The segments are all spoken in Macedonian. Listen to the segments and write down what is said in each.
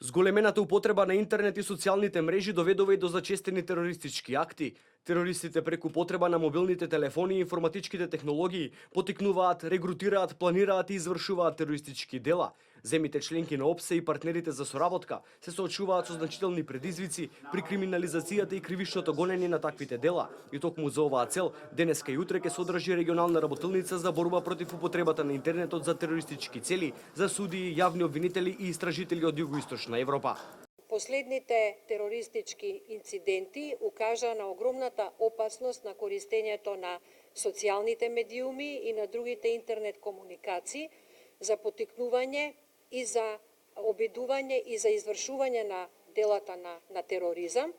Зголемената употреба на интернет и социјалните мрежи доведува и до зачестени терористички акти. Терористите преку потреба на мобилните телефони и информатичките технологии потикнуваат, регрутираат, планираат и извршуваат терористички дела. Земите членки на ОПСЕ и партнерите за соработка се соочуваат со значителни предизвици при криминализацијата и кривичното гонење на таквите дела. И токму за оваа цел, денеска и утре ќе содржи регионална работилница за борба против употребата на интернетот за терористички цели, за судии, јавни обвинители и истражители од Југоисточна Европа. Последните терористички инциденти укажа на огромната опасност на користењето на социјалните медиуми и на другите интернет комуникации за потикнување и за обидување и за извршување на делата на тероризам,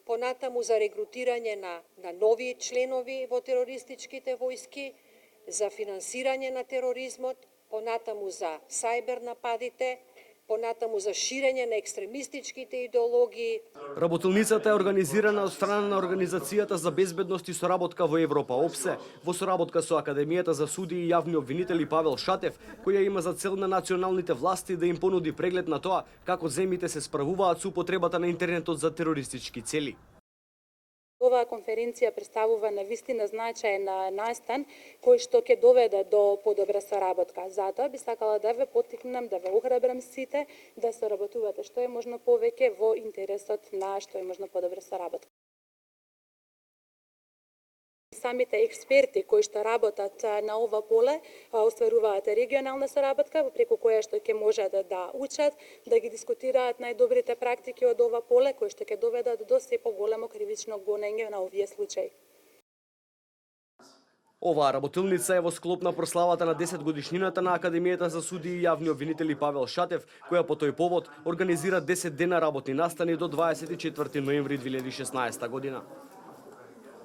понатаму за регрутирање на нови членови во терористичките војски, за финансирање на тероризмот, понатаму за сајбер нападите, понатаму за ширење на екстремистичките идеологии. Работилницата е организирана од страна на Организацијата за безбедност и соработка во Европа ОПСЕ, во соработка со Академијата за судии и јавни обвинители Павел Шатев, која има за цел на националните власти да им понуди преглед на тоа како земјите се справуваат со употребата на интернетот за терористички цели. Оваа конференција представува навистина значаен настан кој што ќе доведе до подобра соработка. Затоа би сакала да ве поттикнам, да ве охрабрам сите да соработувате што е можно повеќе во интересот на што е можно подобра соработка. Самите експерти кои што работат на ова поле остваруваат регионална соработка преку која што ќе можат да учат, да ги дискутираат најдобрите практики од ова поле кои што ќе доведат до се поголемо кривично гонење на овие случаи. Оваа работилница е во склоп на прославата на 10 годишнината на Академијата за судии и јавни обвинители Павел Шатев, која по тој повод организира 10 дена работни настани до 24 ноември 2016 година.